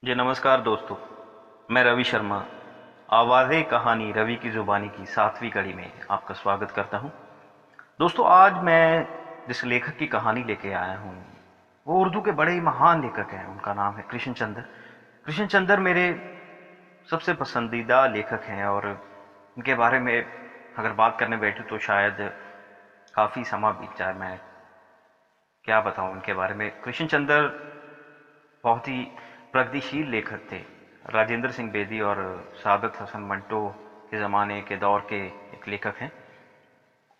जी नमस्कार दोस्तों। मैं रवि शर्मा आवाज़े कहानी रवि की ज़ुबानी की 7वीं कड़ी में आपका स्वागत करता हूं। दोस्तों, आज मैं जिस लेखक की कहानी लेके आया हूं वो उर्दू के बड़े ही महान लेखक हैं। उनका नाम है कृष्ण चंद्र। कृष्ण चंद्र मेरे सबसे पसंदीदा लेखक हैं और इनके बारे में अगर बात करने बैठूं तो शायद काफ़ी समय बीत जाए। मैं क्या बताऊं इनके बारे में। कृष्ण चंद्र बहुत ही प्रगतिशील लेखक थे। राजेंद्र सिंह बेदी और सादत हसन मंटो के ज़माने के दौर के एक लेखक हैं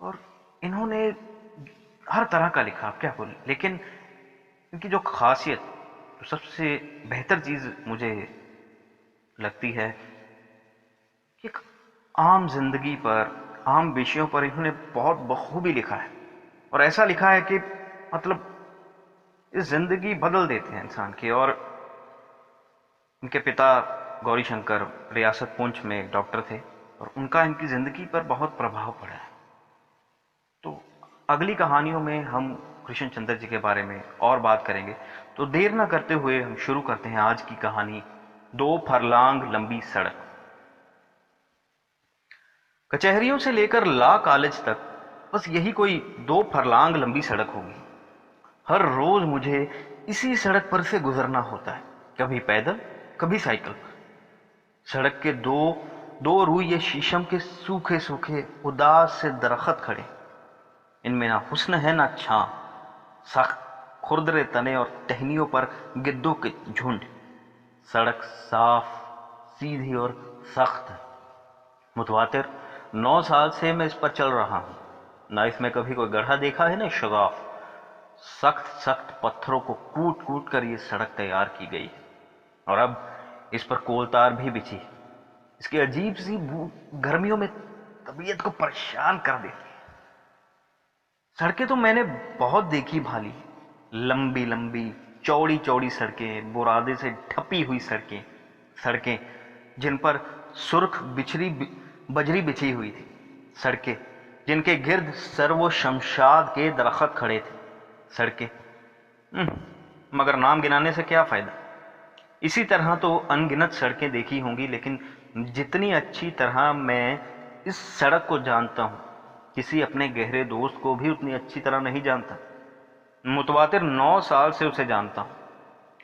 और इन्होंने हर तरह का लिखा, आप क्या बोले। लेकिन इनकी जो खासियत, जो सबसे बेहतर चीज़ मुझे लगती है कि एक आम जिंदगी पर, आम विषयों पर इन्होंने बहुत बखूबी लिखा है। और ऐसा लिखा है कि मतलब इस जिंदगी बदल देते हैं इंसान की। और इनके पिता गौरी शंकर रियासत पुंछ में एक डॉक्टर थे और उनका इनकी ज़िंदगी पर बहुत प्रभाव पड़ा है। तो अगली कहानियों में हम कृष्ण चंद्र जी के बारे में और बात करेंगे। तो देर न करते हुए हम शुरू करते हैं आज की कहानी, 2 फरलांग लंबी सड़क। कचहरियों से लेकर लॉ कॉलेज तक बस यही कोई 2 फरलांग लंबी सड़क होगी। हर रोज मुझे इसी सड़क पर से गुजरना होता है, कभी पैदल कभी साइकिल पर। सड़क के दो दो रुइये शीशम के सूखे सूखे उदास से दरख्त खड़े। इनमें ना हुस्न है ना छां, सख्त खुरदरे तने और टहनियों पर गिद्धों के झुंड। सड़क साफ, सीधी और सख्त है। मुतवातिर 9 साल से मैं इस पर चल रहा हूँ। ना इसमें कभी कोई गड्ढा देखा है ना शगाफ। सख्त सख्त पत्थरों को कूट कूट कर ये सड़क तैयार की गई है और अब इस पर कोलतार भी बिछी है। इसकी अजीब सी बू गर्मियों में तबीयत को परेशान कर देती है। सड़कें तो मैंने बहुत देखी भाली, लंबी लंबी चौड़ी चौड़ी सड़कें, बुरादे से ढपी हुई सड़कें, सड़कें जिन पर सुर्ख बजरी बिछी हुई थी, सड़कें जिनके गिर्द सर्वो शमशाद के दरख्त खड़े थे, सड़कें मगर नाम गिनाने से क्या फायदा। इसी तरह तो अनगिनत सड़कें देखी होंगी, लेकिन जितनी अच्छी तरह मैं इस सड़क को जानता हूँ, किसी अपने गहरे दोस्त को भी उतनी अच्छी तरह नहीं जानता। मुतवातिर 9 साल से उसे जानता हूँ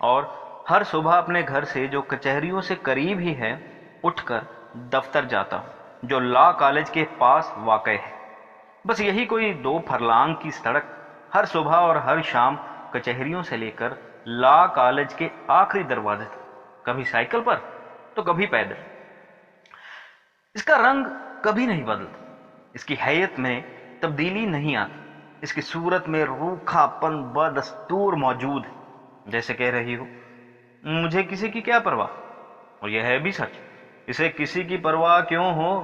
और हर सुबह अपने घर से, जो कचहरियों से करीब ही है, उठकर दफ्तर जाता हूँ, जो लॉ कॉलेज के पास वाक़ है। बस यही कोई 2 फरलांग की सड़क हर सुबह और हर शाम कचहरियों से लेकर लॉ कॉलेज के आखिरी दरवाजे तक, कभी साइकिल पर तो कभी पैदल। इसका रंग कभी नहीं बदलता, इसकी हैयत में तब्दीली नहीं आती, इसकी सूरत में रूखापन बदस्तूर मौजूद है। जैसे कह रही हो, मुझे किसी की क्या परवाह। और यह है भी सच, इसे किसी की परवाह क्यों हो।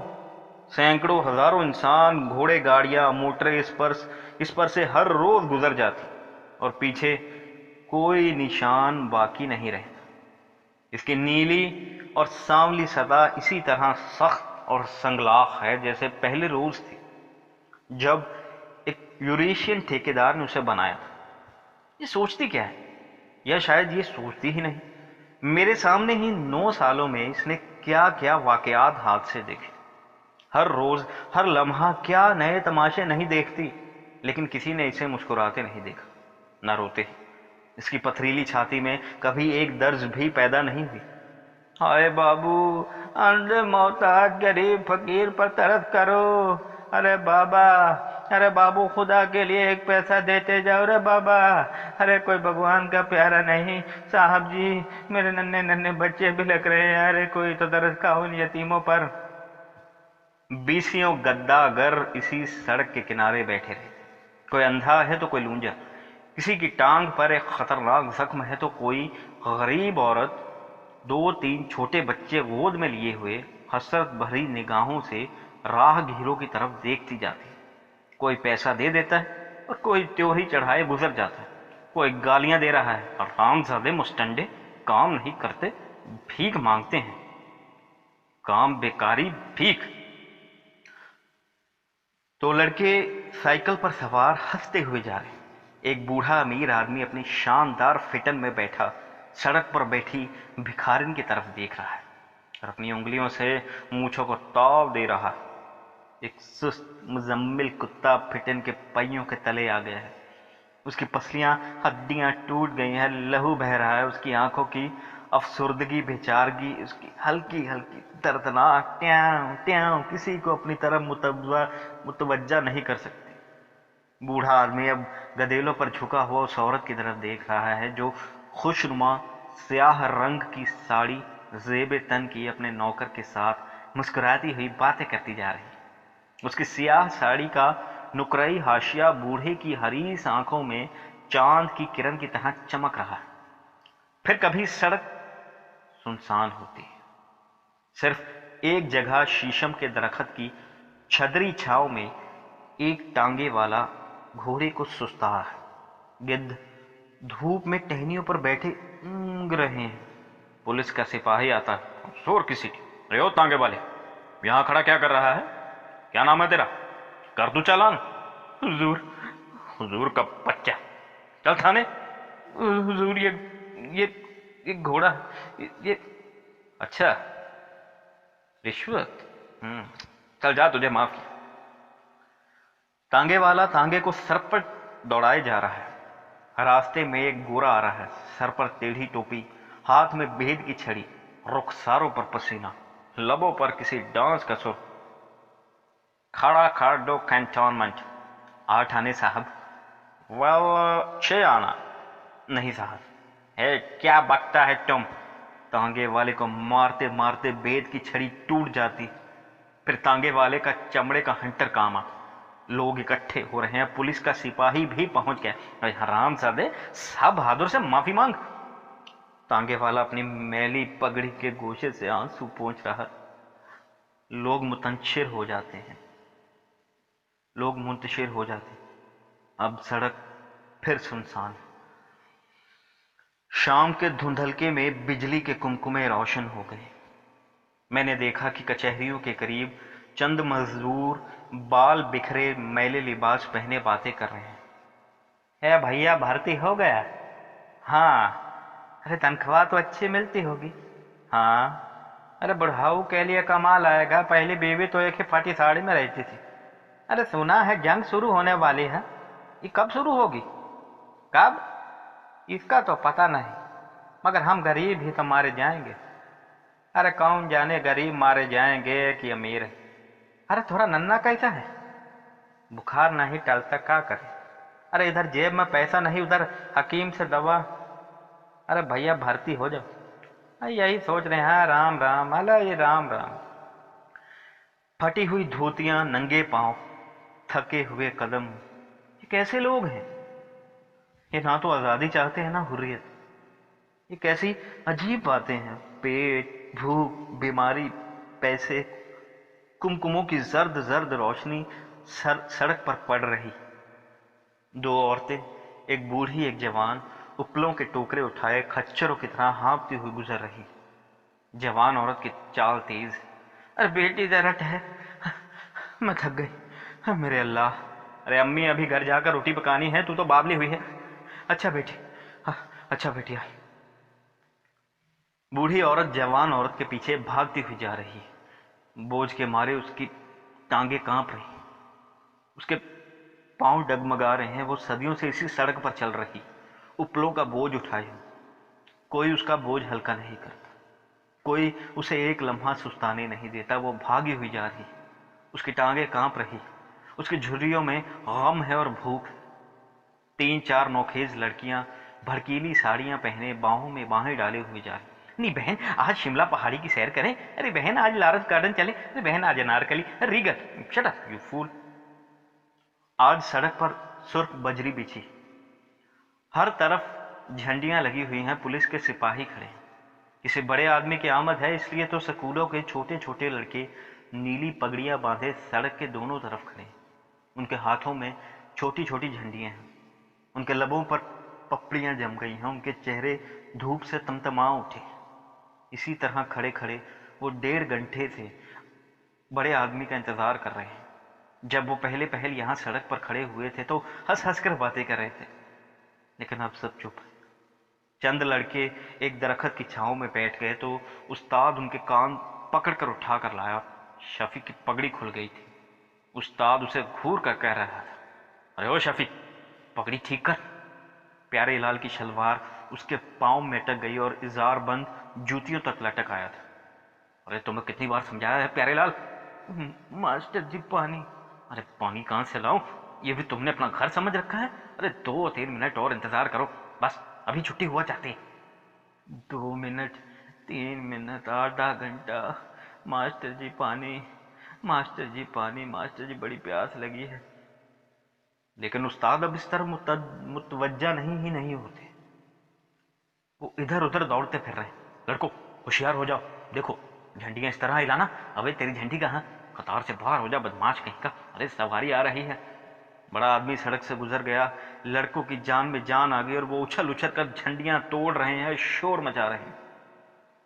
सैकड़ों हजारों इंसान, घोड़े, गाड़ियां, मोटरें इस पर से हर रोज गुजर जाती और पीछे कोई निशान बाकी नहीं रहता। इसकी नीली और सांवली सतह इसी तरह सख्त और संगलाख है जैसे पहले रोज थी, जब एक यूरेशियन ठेकेदार ने उसे बनाया था। ये सोचती क्या है, या शायद ये सोचती ही नहीं। मेरे सामने ही 9 सालों में इसने क्या क्या वाकयात हाथ से देखे। हर रोज, हर लम्हा क्या नए तमाशे नहीं देखती, लेकिन किसी ने इसे मुस्कुराते नहीं देखा, न रोते। इसकी पथरीली छाती में कभी एक दर्ज भी पैदा नहीं हुई। हाय बाबू, अंधे मोहताज गरीब फकीर पर तरस करो। अरे बाबा, अरे बाबू, खुदा के लिए एक पैसा देते जाओ रे बाबा। अरे कोई भगवान का प्यारा नहीं साहब जी, मेरे नन्हे नन्हे बच्चे बिलख रहे हैं। अरे कोई तो तरस खाओ उन यतीमों पर। बीसियों गद्दागर इसी सड़क के किनारे बैठे रहे। कोई अंधा है तो कोई लूंजा, किसी की टांग पर एक खतरनाक जख्म है तो कोई गरीब औरत 2-3 छोटे बच्चे गोद में लिए हुए हसरत भरी निगाहों से राहगीरों की तरफ देखती जाती है। कोई पैसा दे देता है और कोई त्योरी चढ़ाए गुजर जाता है। कोई गालियां दे रहा है और रामजादे मुस्टंडे काम नहीं करते, भीख मांगते हैं। काम बेकारी, भीख। तो लड़के साइकिल पर सवार हंसते हुए जा रहे हैं। एक बूढ़ा अमीर आदमी अपनी शानदार फिटन में बैठा सड़क पर बैठी भिखारिन की तरफ देख रहा है और अपनी उंगलियों से मूंछों को ताव दे रहा है। एक सुस्त मुजम्मिल कुत्ता फिटन के पहियों के तले आ गया है। उसकी पसलियां हड्डियां टूट गई हैं, लहू बह रहा है। उसकी आंखों की अफसुर्दगी बेचारगी उसकी हल्की हल्की दर्दनाक ट्याव ट्याव किसी को अपनी तरफ मुतवज्जा नहीं कर सकती। बूढ़ा आदमी अब गदेलों पर झुका हुआ उस औरत की तरफ देख रहा है जो खुशनुमा स्याह रंग की साड़ी जेब तन की अपने नौकर के साथ मुस्कुराती हुई बातें करती जा रही। उसकी स्याह साड़ी का नुकराई हाशिया बूढ़े की हरीस आंखों में चांद की किरण की तरह चमक रहा है। फिर कभी सड़क सुनसान होती है। सिर्फ एक जगह शीशम के दरख्त की छदरी छाव में एक टांगे वाला घोड़े को सुस्ता है। गिद्ध धूप में टहनियों पर बैठे ऊँघ रहे हैं। पुलिस का सिपाही आता है। जोर की सीटी। रे ओ तांगे वाले, यहाँ खड़ा क्या कर रहा है? क्या नाम है तेरा? कर दूं चालान? हुजूर, हुजूर का बच्चा, चल थाने। हुजूर ये घोड़ा ये अच्छा रिश्वत। चल जा, तुझे माफ किया। तांगे वाला तांगे को सर पर दौड़ाए जा रहा है। रास्ते में एक गोरा आ रहा है, सर पर टेढ़ी टोपी, हाथ में बेद की छड़ी, रुखसारों पर पसीना, लबों पर किसी डांस का सुर। खड़ा कर दो कैंटोनमेंट। 8 आने साहब। वेल 6 आना। नहीं साहब। है क्या बकता है तुम? तांगे वाले को मारते मारते बेद की छड़ी टूट जाती। फिर तांगे वाले का चमड़े का हंटर काम आ। लोग इकट्ठे हो रहे हैं। पुलिस का सिपाही भी पहुंच गया। अरे हरामजादे, सब बहादुर से माफी मांग। तांगे वाला अपनी मैली पगड़ी के गोशे से आंसू पोंछ रहा। लोग मुतंशिर हो जाते हैं। लोग मुंतशिर हो जाते हैं। अब सड़क फिर सुनसान। शाम के धुंधलके में बिजली के कुमकुमे रोशन हो गए। मैंने देखा कि कचहरियों के करीब चंद मजदूर बाल बिखरे मैले लिबास पहने बातें कर रहे हैं। है भैया, भर्ती हो गया? हाँ। अरे तनख्वाह तो अच्छी मिलती होगी। हाँ। अरे बुढ़ाऊ के लिए कमाल आएगा। पहली बीवी तो एक ही फाटी साड़ी में रहती थी। अरे सुना है जंग शुरू होने वाली है। ये कब शुरू होगी? कब? इसका तो पता नहीं, मगर हम गरीब ही तो मारे जाएंगे। अरे कौन जाने गरीब मारे जाएंगे कि अमीर। अरे थोड़ा नन्ना कैसा है? बुखार नहीं टलता, क्या करे। अरे इधर जेब में पैसा नहीं, उधर हकीम से दवा। अरे भैया भर्ती हो जाओ। अरे यही सोच रहे हैं। राम राम। अरे ये राम राम। फटी हुई धोतियां, नंगे पांव, थके हुए कदम। ये कैसे लोग हैं? ये ना तो आज़ादी चाहते हैं ना हुर्रियत। ये कैसी अजीब बातें हैं। पेट, भूख, बीमारी, पैसे, कुमकुमों की जर्द जर्द रोशनी सड़क पर पड़ रही। 2 औरतें, एक बूढ़ी एक जवान, उपलों के टोकरे उठाए खच्चरों की तरह हाँफती हुई गुजर रही। जवान औरत की चाल तेज। अरे बेटी जरा ठहर, मैं थक गई। मेरे अल्लाह। अरे अम्मी अभी घर जाकर रोटी पकानी है, तू तो बावली हुई है। अच्छा बेटी, अच्छा बेटी आई। बूढ़ी औरत जवान औरत के पीछे भागती हुई जा रही है। बोझ के मारे उसकी टांगे कांप रही, उसके पांव डगमगा रहे हैं। वो सदियों से इसी सड़क पर चल रही, उपलों का बोझ उठाए। कोई उसका बोझ हल्का नहीं करता, कोई उसे एक लम्हा सुस्ताने नहीं देता। वो भागी हुई जा रही, उसकी टांगे कांप रही, उसकी झुर्रियों में गम है और भूख। 3-4 नौखेज लड़कियां भड़कीली साड़ियां पहने बाहों में बाहें डाले हुए जा रही। नहीं बहन, आज शिमला पहाड़ी की सैर करें। अरे बहन, आज लारस गार्डन चलें। अरे बहन, आज अनारकली। रीगत, शट अप यू फूल। आज सड़क पर सुर्ख बजरी बिछी, हर तरफ झंडियां लगी हुई हैं, पुलिस के सिपाही खड़े हैं। किसी बड़े आदमी की आमद है, इसलिए तो स्कूलों के छोटे छोटे लड़के नीली पगड़ियां बांधे सड़क के दोनों तरफ खड़े हैं। उनके हाथों में छोटी छोटी झंडियां हैं, उनके लबों पर पपड़ियां जम गई हैं, उनके चेहरे धूप से तमतमा उठे। इसी तरह खड़े खड़े वो 1.5 घंटे से बड़े आदमी का इंतजार कर रहे हैं। जब वो पहले पहल यहाँ सड़क पर खड़े हुए थे तो हंस हंस कर बातें कर रहे थे, लेकिन अब सब चुप है। چند لڑکے ایک درخت کی چھاؤں میں بیٹھ گئے تو استاد ان کے کان پکڑ کر اٹھا کر لایا۔ شفیق کی پگڑی کھل گئی تھی۔ استاد اسے گھور کر کہہ رہا تھا، ارے او شفیق، پگڑی ٹھیک کر۔ پیارے لال کی شلوار اس کے پاؤں میں اٹک گئی اور ازار بند جوتیوں تک لٹک آیا تھا۔ ارے تمہیں کتنی بار سمجھایا ہے پیارے لال؟ ماسٹر جی پانی۔ ارے پانی کہاں سے لاؤں؟ یہ بھی تم نے اپنا گھر سمجھ رکھا ہے؟ ارے 2-3 منٹ اور انتظار کرو، بس ابھی چھٹی ہوا چاہتی ہے۔ 2 منٹ، 3 منٹ، آدھا گھنٹہ۔ ماسٹر جی پانی، ماسٹر جی پانی، ماسٹر جی بڑی پیاس لگی ہے۔ لیکن استاد اب اس طرح متوجہ نہیں ہوتے۔ وہ ادھر ادھر دوڑتے پھر رہے ہیں۔ لڑکو ہوشیار ہو جاؤ، دیکھو جھنڈیاں اس طرح ہلانا۔ ابے تیری جھنڈی کہاں؟ قطار سے باہر ہو جا بدماش کہیں کا۔ ارے سواری آ رہی ہے۔ بڑا آدمی سڑک سے گزر گیا۔ لڑکوں کی جان میں جان آ گئی اور وہ اچھل اچھل کر جھنڈیاں توڑ رہے ہیں، شور مچا رہے ہیں۔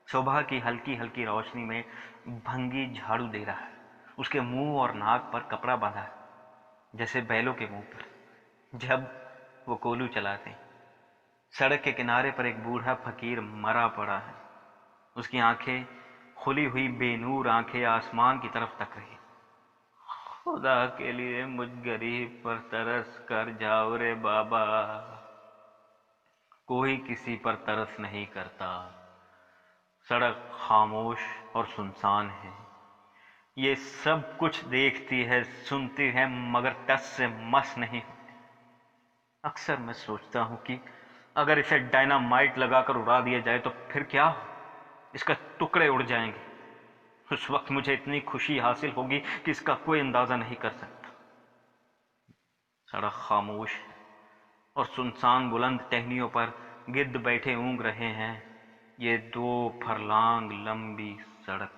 صبح کی ہلکی ہلکی روشنی میں بھنگی جھاڑو دے رہا ہے۔ اس کے منہ اور ناک پر کپڑا باندھا ہے، جیسے بیلوں کے منہ پر جب وہ کولو چلاتے ہیں۔ سڑک کے کنارے پر ایک بوڑھا فقیر مرا پڑا ہے۔ اس کی آنکھیں، کھلی ہوئی بے نور آنکھیں آسمان کی طرف تک رہی۔ خدا کے لیے مجھ غریب پر ترس کر جاؤ رے بابا۔ کوئی کسی پر ترس نہیں کرتا۔ سڑک خاموش اور سنسان ہے۔ یہ سب کچھ دیکھتی ہے، سنتی ہے، مگر ٹس سے مس نہیں ہوتی۔ اکثر میں سوچتا ہوں کہ اگر اسے ڈائنامائٹ لگا کر اڑا دیا جائے تو پھر کیا ہو؟ اس کے ٹکڑے اڑ جائیں گے۔ اس وقت مجھے اتنی خوشی حاصل ہوگی کہ اس کا کوئی اندازہ نہیں کر سکتا۔ سڑک خاموش ہے اور سنسان بلند ٹہنیوں پر گدھ بیٹھے اونگ رہے ہیں۔ یہ 2 فرلانگ لمبی سڑک